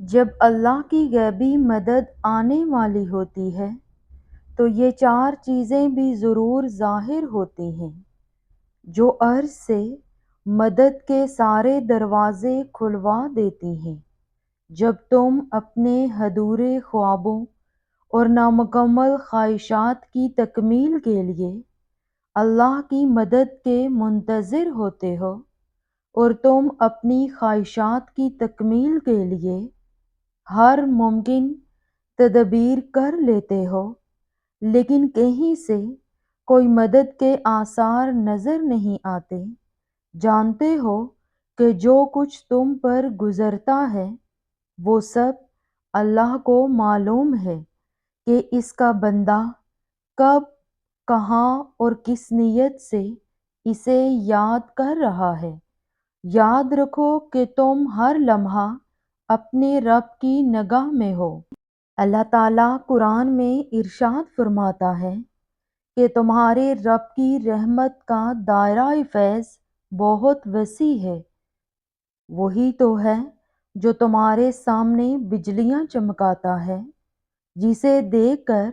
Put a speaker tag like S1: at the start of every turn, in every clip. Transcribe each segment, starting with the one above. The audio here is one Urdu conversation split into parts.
S1: جب اللہ کی غیبی مدد آنے والی ہوتی ہے تو یہ چار چیزیں بھی ضرور ظاہر ہوتی ہیں جو عرض سے مدد کے سارے دروازے کھلوا دیتی ہیں۔ جب تم اپنے ادھورے خوابوں اور نامکمل خواہشات کی تکمیل کے لیے اللہ کی مدد کے منتظر ہوتے ہو اور تم اپنی خواہشات کی تکمیل کے لیے ہر ممکن تدبیر کر لیتے ہو، لیکن کہیں سے کوئی مدد کے آثار نظر نہیں آتے، جانتے ہو کہ جو کچھ تم پر گزرتا ہے وہ سب اللہ کو معلوم ہے کہ اس کا بندہ کب، کہاں اور کس نیت سے اسے یاد کر رہا ہے۔ یاد رکھو کہ تم ہر لمحہ اپنے رب کی نگاہ میں ہو۔ اللہ تعالیٰ قرآن میں ارشاد فرماتا ہے کہ تمہارے رب کی رحمت کا دائرہ فیض بہت وسیع ہے۔ وہی تو ہے جو تمہارے سامنے بجلیاں چمکاتا ہے، جسے دیکھ کر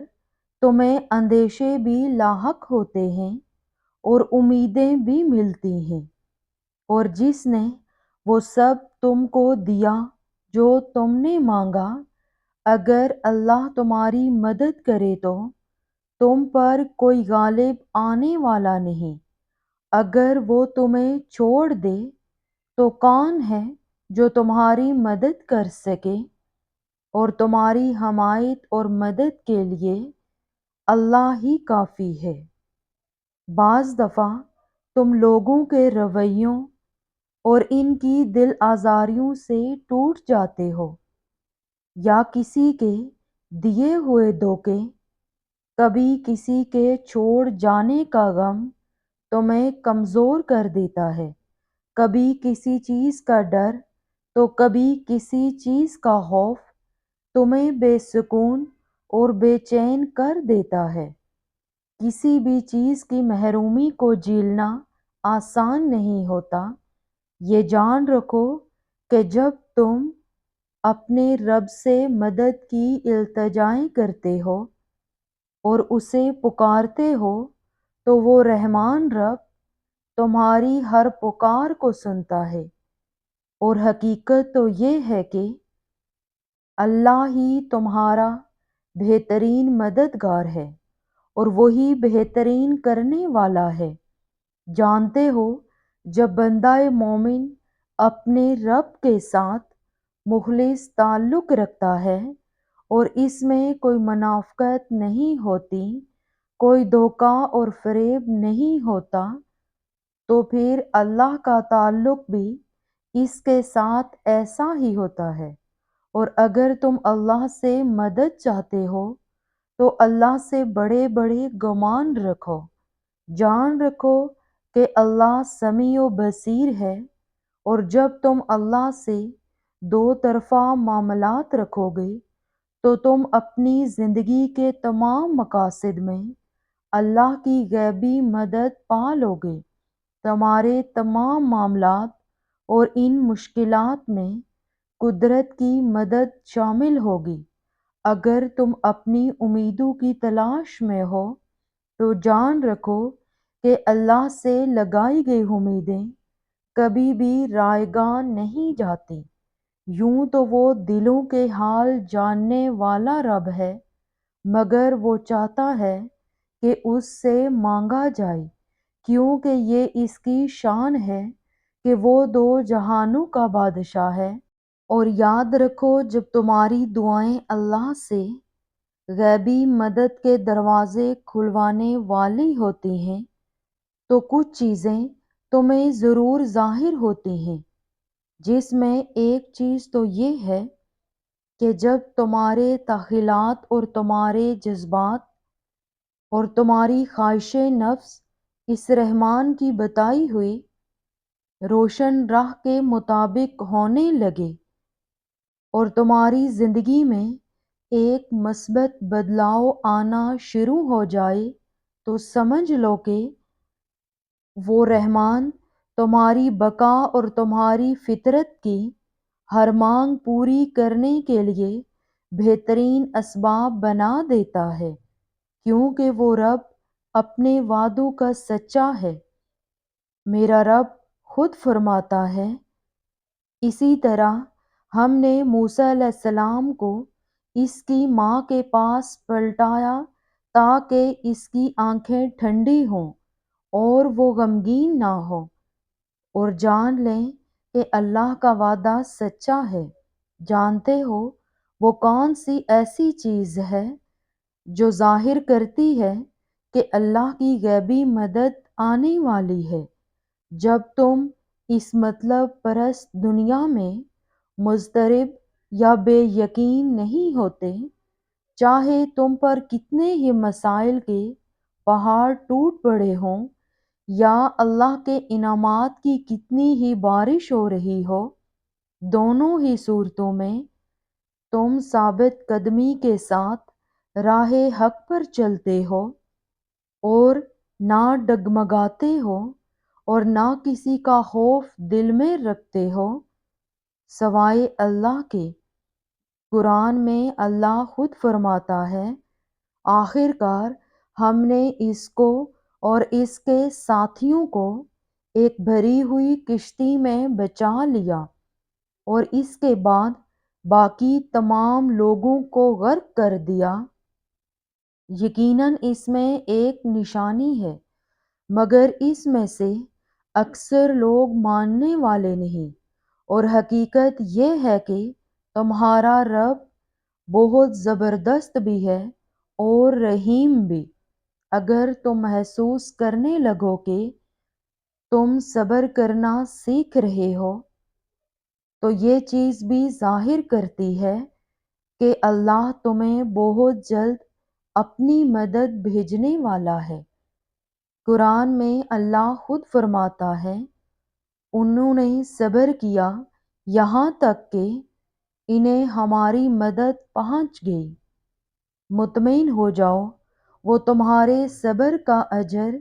S1: تمہیں اندیشے بھی لاحق ہوتے ہیں اور امیدیں بھی ملتی ہیں، اور جس نے وہ سب تم کو دیا جو تم نے مانگا۔ اگر اللہ تمہاری مدد کرے تو تم پر کوئی غالب آنے والا نہیں، اگر وہ تمہیں چھوڑ دے تو کون ہے جو تمہاری مدد کر سکے؟ اور تمہاری حمایت اور مدد کے لیے اللہ ہی کافی ہے۔ بعض دفعہ تم لوگوں کے رویوں اور ان کی دل آزاریوں سے ٹوٹ جاتے ہو، یا کسی کے دیے ہوئے دھوکے، کبھی کسی کے چھوڑ جانے کا غم تمہیں کمزور کر دیتا ہے، کبھی کسی چیز کا ڈر تو کبھی کسی چیز کا خوف تمہیں بے سکون اور بے چین کر دیتا ہے۔ کسی بھی چیز کی محرومی کو جھیلنا آسان نہیں ہوتا۔ یہ جان رکھو کہ جب تم اپنے رب سے مدد کی التجائیں کرتے ہو اور اسے پکارتے ہو تو وہ رحمان رب تمہاری ہر پکار کو سنتا ہے، اور حقیقت تو یہ ہے کہ اللہ ہی تمہارا بہترین مددگار ہے اور وہی بہترین کرنے والا ہے۔ جانتے ہو جب بندہ مومن اپنے رب کے ساتھ مخلص تعلق رکھتا ہے اور اس میں کوئی منافقت نہیں ہوتی، کوئی دھوکہ اور فریب نہیں ہوتا، تو پھر اللہ کا تعلق بھی اس کے ساتھ ایسا ہی ہوتا ہے۔ اور اگر تم اللہ سے مدد چاہتے ہو تو اللہ سے بڑے بڑے گمان رکھو۔ جان رکھو کہ اللہ سمیع و بصیر ہے، اور جب تم اللہ سے دو طرفہ معاملات رکھو گے تو تم اپنی زندگی کے تمام مقاصد میں اللہ کی غیبی مدد پا لو گے۔ تمہارے تمام معاملات اور ان مشکلات میں قدرت کی مدد شامل ہوگی۔ اگر تم اپنی امیدوں کی تلاش میں ہو تو جان رکھو کہ اللہ سے لگائی گئی امیدیں کبھی بھی رائے گاہ نہیں جاتی۔ یوں تو وہ دلوں کے حال جاننے والا رب ہے، مگر وہ چاہتا ہے کہ اس سے مانگا جائے، کیونکہ یہ اس کی شان ہے کہ وہ دو جہانوں کا بادشاہ ہے۔ اور یاد رکھو جب تمہاری دعائیں اللہ سے غیبی مدد کے دروازے کھلوانے والی ہوتی ہیں تو کچھ چیزیں تمہیں ضرور ظاہر ہوتی ہیں، جس میں ایک چیز تو یہ ہے کہ جب تمہارے تخیلات اور تمہارے جذبات اور تمہاری خواہش نفس اس رحمان کی بتائی ہوئی روشن راہ کے مطابق ہونے لگے اور تمہاری زندگی میں ایک مثبت بدلاؤ آنا شروع ہو جائے، تو سمجھ لو کہ وہ رحمان تمہاری بقا اور تمہاری فطرت کی ہر مانگ پوری کرنے کے لیے بہترین اسباب بنا دیتا ہے، کیونکہ وہ رب اپنے وعدوں کا سچا ہے۔ میرا رب خود فرماتا ہے، اسی طرح ہم نے موسیٰ علیہ السلام کو اس کی ماں کے پاس پلٹایا تاکہ اس کی آنکھیں ٹھنڈی ہوں اور وہ غمگین نہ ہو، اور جان لیں کہ اللہ کا وعدہ سچا ہے۔ جانتے ہو وہ کون سی ایسی چیز ہے جو ظاہر کرتی ہے کہ اللہ کی غیبی مدد آنے والی ہے، جب تم اس مطلب پرست دنیا میں مضطرب یا بے یقین نہیں ہوتے، چاہے تم پر کتنے ہی مسائل کے پہاڑ ٹوٹ پڑے ہوں یا اللہ کے انعامات کی کتنی ہی بارش ہو رہی ہو، دونوں ہی صورتوں میں تم ثابت قدمی کے ساتھ راہ حق پر چلتے ہو اور نہ ڈگمگاتے ہو اور نہ کسی کا خوف دل میں رکھتے ہو سوائے اللہ کے۔ قرآن میں اللہ خود فرماتا ہے، آخر کار ہم نے اس کو اور اس کے ساتھیوں کو ایک بھری ہوئی کشتی میں بچا لیا اور اس کے بعد باقی تمام لوگوں کو غرق کر دیا۔ یقیناً اس میں ایک نشانی ہے، مگر اس میں سے اکثر لوگ ماننے والے نہیں، اور حقیقت یہ ہے کہ تمہارا رب بہت زبردست بھی ہے اور رحیم بھی۔ اگر تم محسوس کرنے لگو کہ تم صبر کرنا سیکھ رہے ہو، تو یہ چیز بھی ظاہر کرتی ہے کہ اللہ تمہیں بہت جلد اپنی مدد بھیجنے والا ہے۔ قرآن میں اللہ خود فرماتا ہے، انہوں نے صبر کیا یہاں تک کہ انہیں ہماری مدد پہنچ گئی۔ مطمئن ہو جاؤ، وہ تمہارے صبر کا اجر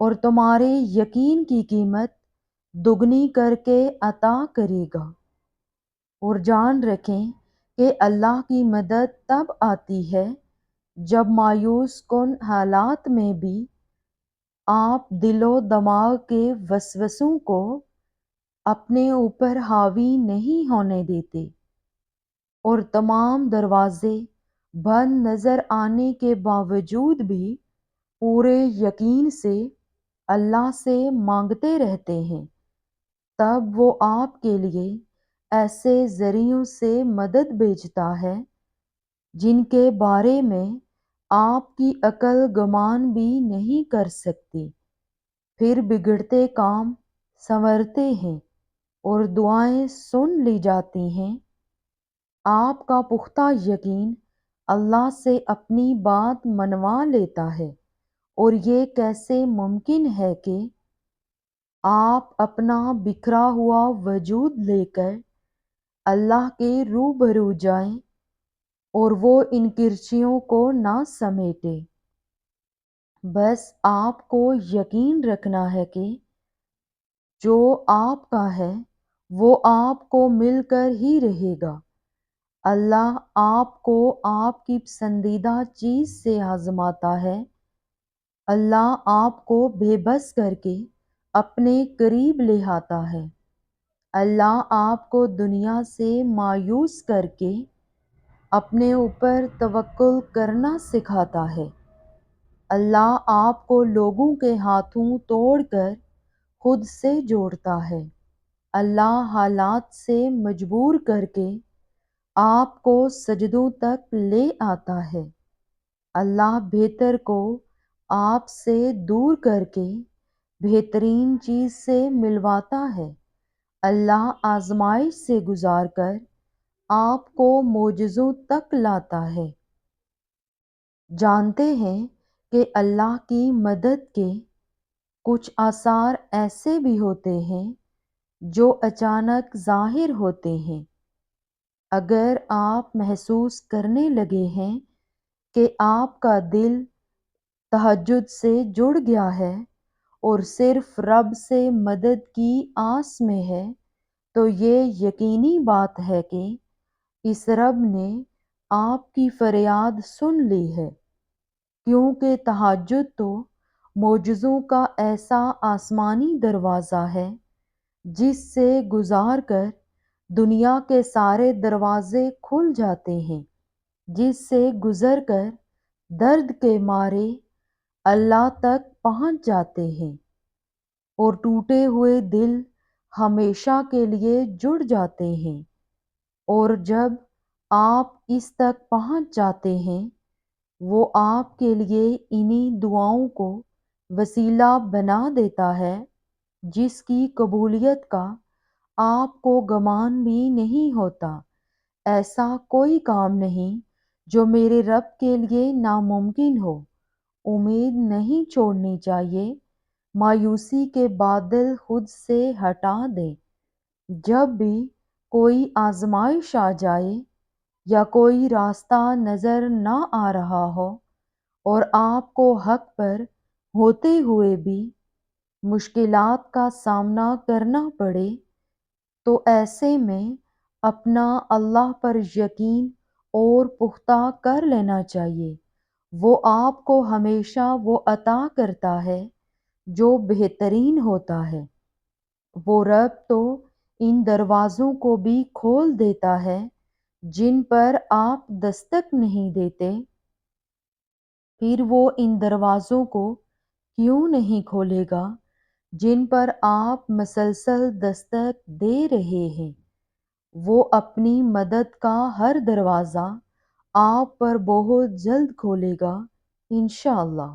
S1: اور تمہارے یقین کی قیمت دگنی کر کے عطا کرے گا۔ اور جان رکھیں کہ اللہ کی مدد تب آتی ہے جب مایوس کن حالات میں بھی آپ دل و دماغ کے وسوسوں کو اپنے اوپر حاوی نہیں ہونے دیتے، اور تمام دروازے بند نظر آنے کے باوجود بھی پورے یقین سے اللہ سے مانگتے رہتے ہیں، تب وہ آپ کے لیے ایسے ذریعوں سے مدد بھیجتا ہے جن کے بارے میں آپ کی عقل گمان بھی نہیں کر سکتی۔ پھر بگڑتے کام سنورتے ہیں اور دعائیں سن لی جاتی ہیں۔ آپ کا پختہ یقین اللہ سے اپنی بات منوا لیتا ہے، اور یہ کیسے ممکن ہے کہ آپ اپنا بکھرا ہوا وجود لے کر اللہ کے روبرو جائیں اور وہ ان کرسیوں کو نہ سمیٹے۔ بس آپ کو یقین رکھنا ہے کہ جو آپ کا ہے وہ آپ کو مل کر ہی رہے گا۔ اللہ آپ کو آپ کی پسندیدہ چیز سے آزماتا ہے۔ اللہ آپ کو بے بس کر کے اپنے قریب لے آتا ہے۔ اللہ آپ کو دنیا سے مایوس کر کے اپنے اوپر توکل کرنا سکھاتا ہے۔ اللہ آپ کو لوگوں کے ہاتھوں توڑ کر خود سے جوڑتا ہے۔ اللہ حالات سے مجبور کر کے آپ کو سجدوں تک لے آتا ہے۔ اللہ بہتر کو آپ سے دور کر کے بہترین چیز سے ملواتا ہے۔ اللہ آزمائش سے گزار کر آپ کو معجزوں تک لاتا ہے۔ جانتے ہیں کہ اللہ کی مدد کے کچھ آثار ایسے بھی ہوتے ہیں جو اچانک ظاہر ہوتے ہیں۔ اگر آپ محسوس کرنے لگے ہیں کہ آپ کا دل تہجد سے جڑ گیا ہے اور صرف رب سے مدد کی آس میں ہے، تو یہ یقینی بات ہے کہ اس رب نے آپ کی فریاد سن لی ہے، کیونکہ تہجد تو معجزوں کا ایسا آسمانی دروازہ ہے جس سے گزار کر دنیا کے سارے دروازے کھل جاتے ہیں، جس سے گزر کر درد کے مارے اللہ تک پہنچ جاتے ہیں، اور ٹوٹے ہوئے دل ہمیشہ کے لیے جڑ جاتے ہیں، اور جب آپ اس تک پہنچ جاتے ہیں وہ آپ کے لیے انہی دعاؤں کو وسیلہ بنا دیتا ہے جس کی قبولیت کا آپ کو گمان بھی نہیں ہوتا۔ ایسا کوئی کام نہیں جو میرے رب کے لیے ناممکن ہو۔ امید نہیں چھوڑنی چاہیے، مایوسی کے بادل خود سے ہٹا دیں۔ جب بھی کوئی آزمائش آ جائے یا کوئی راستہ نظر نہ آ رہا ہو اور آپ کو حق پر ہوتے ہوئے بھی مشکلات کا سامنا کرنا پڑے، تو ایسے میں اپنا اللہ پر یقین اور پختہ کر لینا چاہیے۔ وہ آپ کو ہمیشہ وہ عطا کرتا ہے جو بہترین ہوتا ہے۔ وہ رب تو ان دروازوں کو بھی کھول دیتا ہے جن پر آپ دستک نہیں دیتے، پھر وہ ان دروازوں کو کیوں نہیں کھولے گا جن پر آپ مسلسل دستک دے رہے ہیں۔ وہ اپنی مدد کا ہر دروازہ آپ پر بہت جلد کھولے گا، انشاءاللہ۔